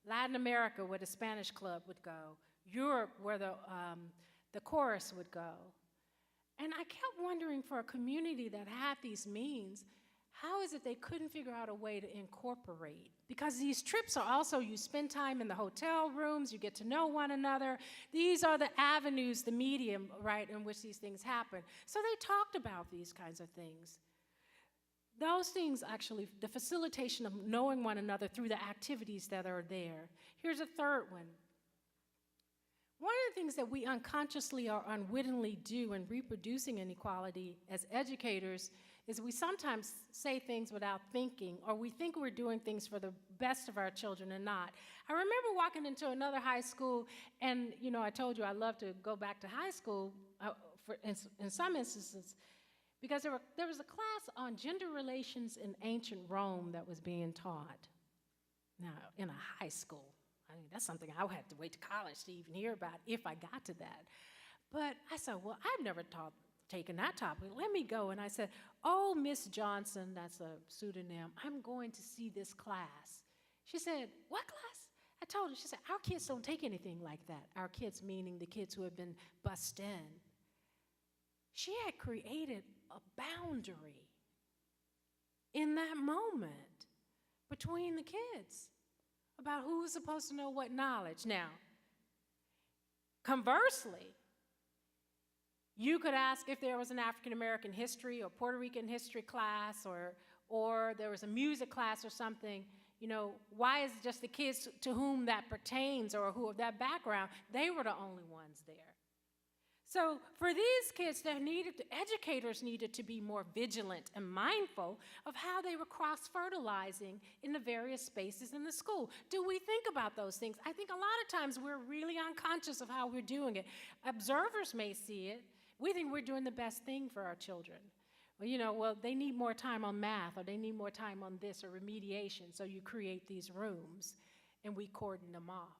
Latin America, where the Spanish club would go, Europe, where the chorus would go. And I kept wondering, for a community that had these means, how is it they couldn't figure out a way to incorporate? Because these trips are also, you spend time in the hotel rooms, you get to know one another. These are the avenues, the medium, right, in which these things happen. So they talked about these kinds of things. Those things, actually, the facilitation of knowing one another through the activities that are there. Here's a third one. One of the things that we unconsciously or unwittingly do in reproducing inequality as educators is we sometimes say things without thinking, or we think we're doing things for the best of our children and not. I remember walking into another high school, and I told you I love to go back to high school in some instances, because there was a class on gender relations in ancient Rome that was being taught. Now, in a high school. I mean, that's something I would have to wait to college to even hear about if I got to that. But I said, well, I've never taken that topic. Let me go. And I said, oh, Miss Johnson, that's a pseudonym, I'm going to see this class. She said, what class? I told her, she said, our kids don't take anything like that. Our kids, meaning the kids who have been bussed in. She had created a boundary in that moment between the kids about who was supposed to know what knowledge. Now, conversely, you could ask if there was an African-American history or Puerto Rican history class, or there was a music class or something. Why is it just the kids to whom that pertains or who of that background, they were the only ones there? So for these kids, educators needed to be more vigilant and mindful of how they were cross-fertilizing in the various spaces in the school. Do we think about those things? I think a lot of times we're really unconscious of how we're doing it. Observers may see it. We think we're doing the best thing for our children. Well, they need more time on math, or they need more time on this, or remediation, so you create these rooms, and we cordon them off.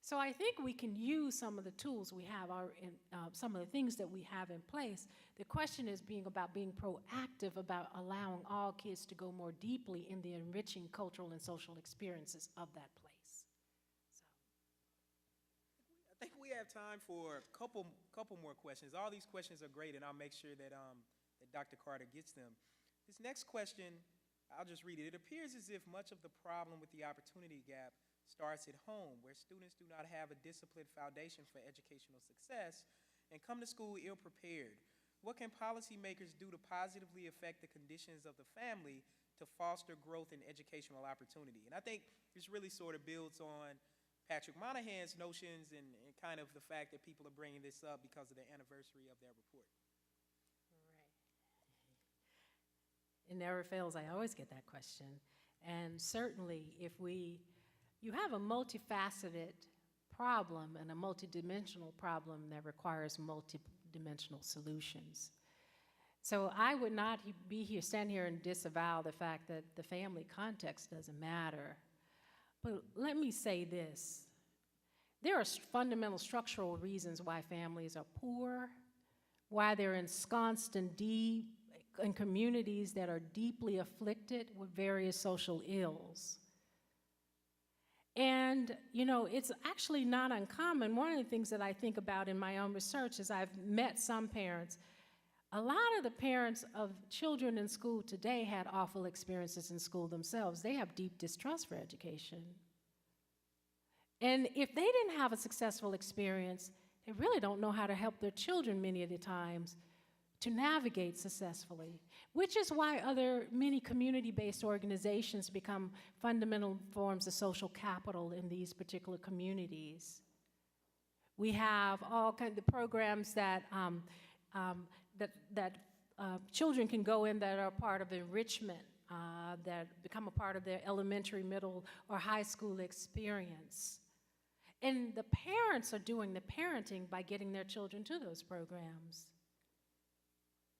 So I think we can use some of the tools we have, some of the things that we have in place. The question is about being proactive about allowing all kids to go more deeply in the enriching cultural and social experiences of that place. I think we have time for a couple more questions. All these questions are great, and I'll make sure that Dr. Carter gets them. This next question, I'll just read it. It appears as if much of the problem with the opportunity gap starts at home, where students do not have a disciplined foundation for educational success and come to school ill-prepared. What can policymakers do to positively affect the conditions of the family to foster growth in educational opportunity? And I think this really sort of builds on Patrick Monahan's notions and kind of the fact that people are bringing this up because of the anniversary of that report. It never fails. I always get that question. And certainly, you have a multifaceted problem and a multidimensional problem that requires multidimensional solutions. So I would not stand here and disavow the fact that the family context doesn't matter. But let me say this. There are fundamental structural reasons why families are poor, why they're ensconced in communities that are deeply afflicted with various social ills. And, you know, it's actually not uncommon. One of the things that I think about in my own research is I've met some parents. A lot of the parents of children in school today had awful experiences in school themselves. They have deep distrust for education. And if they didn't have a successful experience, they really don't know how to help their children many of the times to navigate successfully, which is why many community-based organizations become fundamental forms of social capital in these particular communities. We have all kinds of programs that children can go in that are part of enrichment, that become a part of their elementary, middle, or high school experience. And the parents are doing the parenting by getting their children to those programs.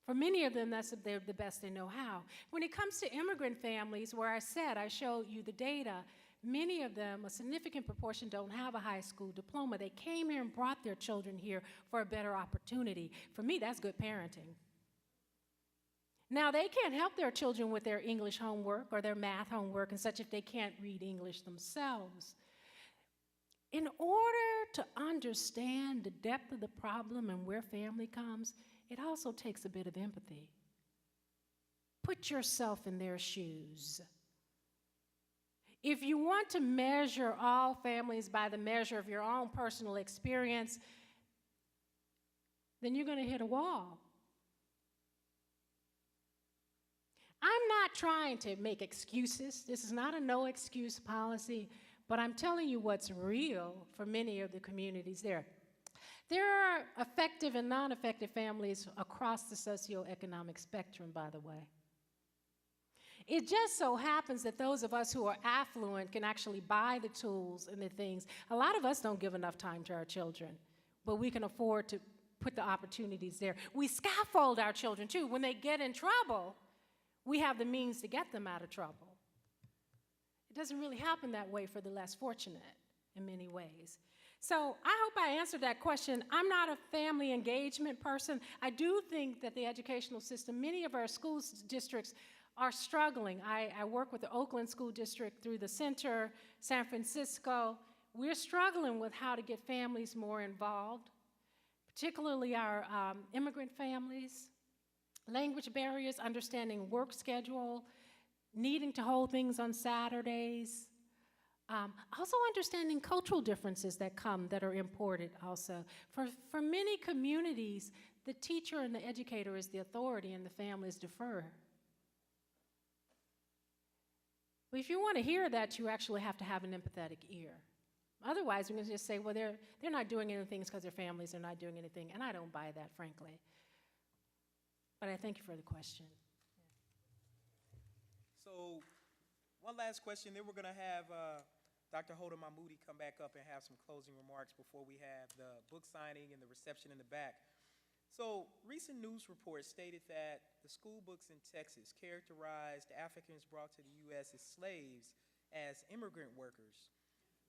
For many of them, they're the best they know how. When it comes to immigrant families, where I showed you the data, many of them, a significant proportion, don't have a high school diploma. They came here and brought their children here for a better opportunity. For me, that's good parenting. Now, they can't help their children with their English homework or their math homework and such if they can't read English themselves. In order to understand the depth of the problem and where family comes, it also takes a bit of empathy. Put yourself in their shoes. If you want to measure all families by the measure of your own personal experience, then you're going to hit a wall. I'm not trying to make excuses. This is not a no excuse policy, but I'm telling you what's real for many of the communities there. There are effective and non-effective families across the socioeconomic spectrum, by the way. It just so happens that those of us who are affluent can actually buy the tools and the things. A lot of us don't give enough time to our children, but we can afford to put the opportunities there. We scaffold our children, too. When they get in trouble, we have the means to get them out of trouble. It doesn't really happen that way for the less fortunate in many ways. So I hope I answered that question. I'm not a family engagement person. I do think that the educational system, many of our school districts are struggling. I work with the Oakland School District through the center, San Francisco. We're struggling with how to get families more involved, particularly our immigrant families. Language barriers, understanding work schedule, needing to hold things on Saturdays. Also understanding cultural differences that are imported also. For many communities, the teacher and the educator is the authority and the families defer. But if you want to hear that, you actually have to have an empathetic ear. Otherwise, we're going to just say, well, they're not doing anything because their families are not doing anything, and I don't buy that, frankly. But I thank you for the question. So one last question, then we're going to have Dr. Hoda Mahmoudi come back up and have some closing remarks before we have the book signing and the reception in the back. So recent news reports stated that the school books in Texas characterized Africans brought to the U.S. as slaves as immigrant workers.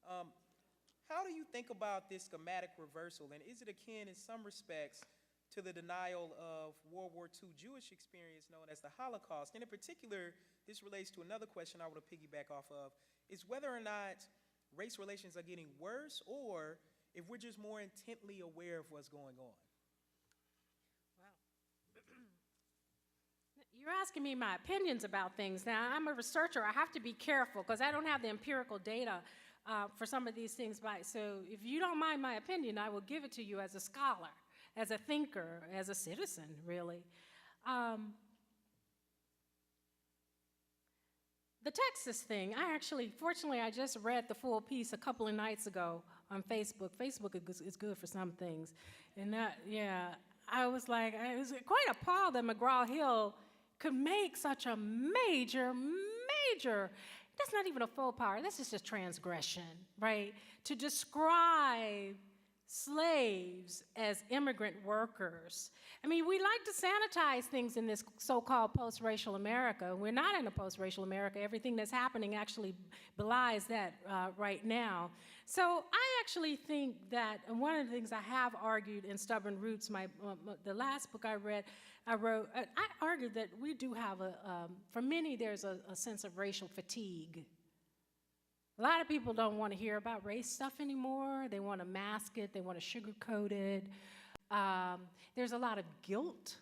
How do you think about this schematic reversal, and is it akin in some respects to the denial of World War II Jewish experience known as the Holocaust? And in particular, this relates to another question I want to piggyback off of, is whether or not race relations are getting worse or if we're just more intently aware of what's going on. Wow. You're asking me my opinions about things. Now, I'm a researcher. I have to be careful because I don't have the empirical data for some of these things. So if you don't mind my opinion, I will give it to you as a scholar, as a thinker, as a citizen, really. The Texas thing, fortunately, I just read the full piece a couple of nights ago on Facebook. Facebook is good for some things. And I was like, I was quite appalled that McGraw-Hill could make such a major, that's not even a faux pas, this is just transgression, right? To describe slaves as immigrant workers. I mean, we like to sanitize things in this so-called post-racial America. We're not in a post-racial America. Everything that's happening actually belies that right now. So I actually think that, and one of the things I have argued in Stubborn Roots, the last book I wrote, I argued that we do have for many, there's a sense of racial fatigue. A lot of people don't want to hear about race stuff anymore. They want to mask it. They want to sugarcoat it. There's a lot of guilt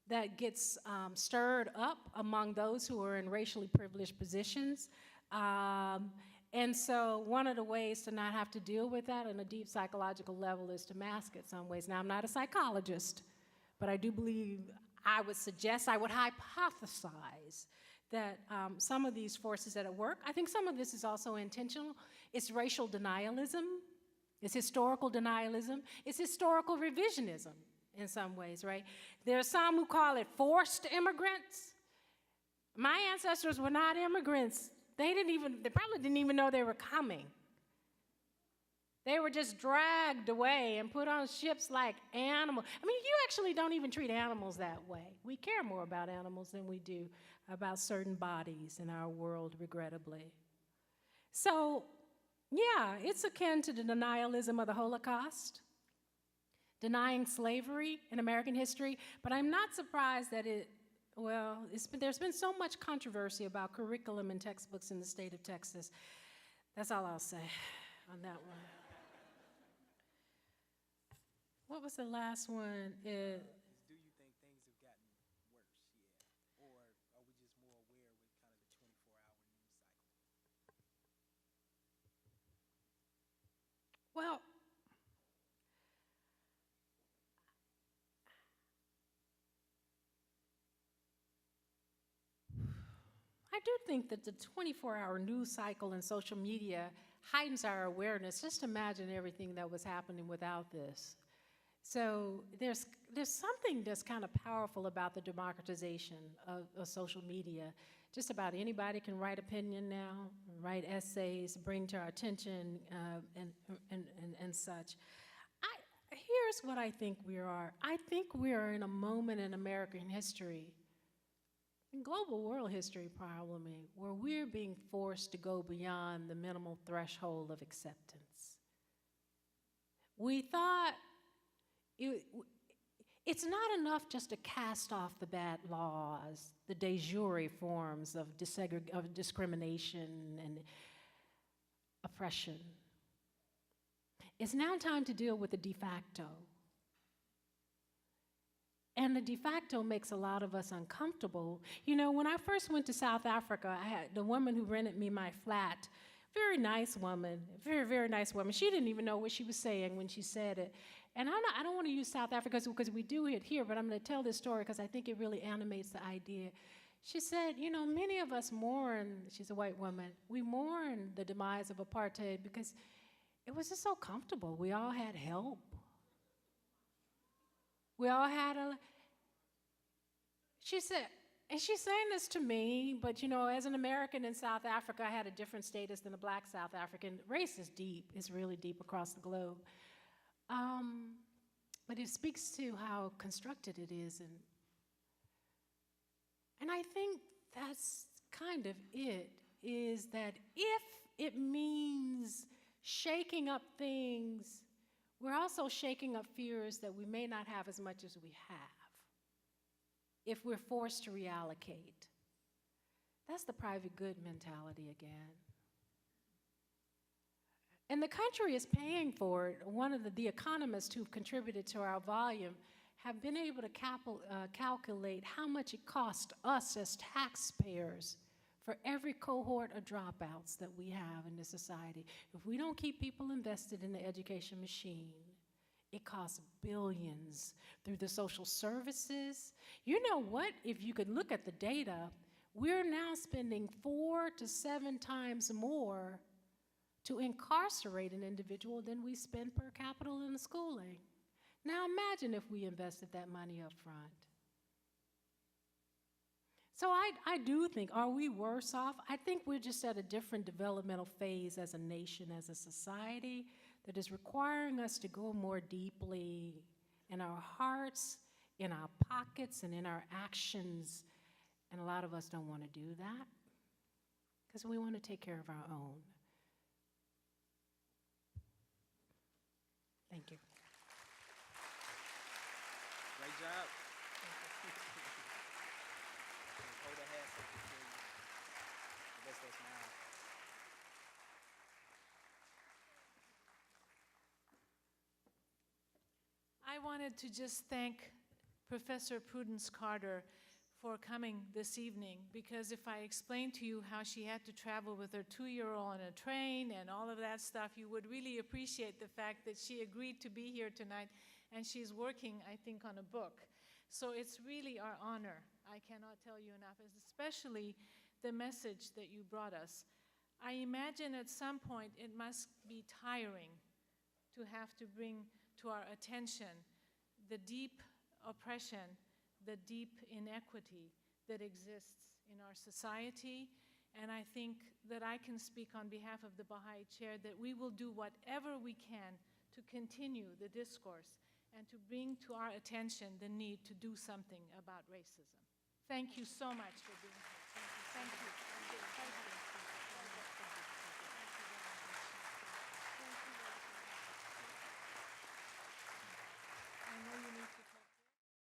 that gets stirred up among those who are in racially privileged positions. And so one of the ways to not have to deal with that on a deep psychological level is to mask it some ways. Now, I'm not a psychologist, but I do believe, I would hypothesize that some of these forces that are at work, I think some of this is also intentional. It's racial denialism. It's historical denialism. It's historical revisionism in some ways, right? There are some who call it forced immigrants. My ancestors were not immigrants. They probably didn't even know they were coming. They were just dragged away and put on ships like animals. I mean, you actually don't even treat animals that way. We care more about animals than we do about certain bodies in our world, regrettably. So, yeah, it's akin to the denialism of the Holocaust, denying slavery in American history, but I'm not surprised that there's been so much controversy about curriculum and textbooks in the state of Texas. That's all I'll say on that one. What was the last one? Do you think things have gotten worse? Yeah. Or are we just more aware with kind of the 24-hour news cycle? Well, I do think that the 24-hour news cycle and social media heightens our awareness. Just imagine everything that was happening without this. So there's something that's kind of powerful about the democratization of social media. Just about anybody can write opinion now, write essays, bring to our attention, and such. Here's what I think we are. I think we are in a moment in American history, in global world history probably, where we're being forced to go beyond the minimal threshold of acceptance. We thought it's not enough just to cast off the bad laws, the de jure forms of discrimination and oppression. It's now time to deal with the de facto. And the de facto makes a lot of us uncomfortable. You know, when I first went to South Africa, I had the woman who rented me my flat, very nice woman, very, very nice woman. She didn't even know what she was saying when she said it. And I don't want to use South Africa because we do it here, but I'm going to tell this story because I think it really animates the idea. She said, you know, many of us mourn, she's a white woman, we mourn the demise of apartheid because it was just so comfortable. We all had help. We all had she said, and she's saying this to me, but you know, as an American in South Africa, I had a different status than a black South African. Race is deep, it's really deep across the globe. But it speaks to how constructed it is. And I think that's kind of it, is that if it means shaking up things, we're also shaking up fears that we may not have as much as we have if we're forced to reallocate. That's the private good mentality again. And the country is paying for it. One of the economists who contributed to our volume have been able to calculate how much it costs us as taxpayers for every cohort of dropouts that we have in this society. If we don't keep people invested in the education machine, it costs billions through the social services. You know what? If you could look at the data, we're now spending 4 to 7 times more to incarcerate an individual than we spend per capita in the schooling. Now imagine if we invested that money up front. So I do think, are we worse off? I think we're just at a different developmental phase as a nation, as a society, that is requiring us to go more deeply in our hearts, in our pockets, and in our actions. And a lot of us don't want to do that because we want to take care of our own. Thank you. Great job. Hold that hand so you can hear you. I guess that's now. I wanted to just thank Professor Prudence Carter for coming this evening, because if I explained to you how she had to travel with her 2-year-old on a train and all of that stuff, you would really appreciate the fact that she agreed to be here tonight, and she's working, I think, on a book. So it's really our honor. I cannot tell you enough, especially the message that you brought us. I imagine at some point it must be tiring to have to bring to our attention the deep oppression, the deep inequity that exists in our society. And I think that I can speak on behalf of the Baha'i Chair that we will do whatever we can to continue the discourse and to bring to our attention the need to do something about racism. Thank you so much for being here. Thank you. Thank you. I know you need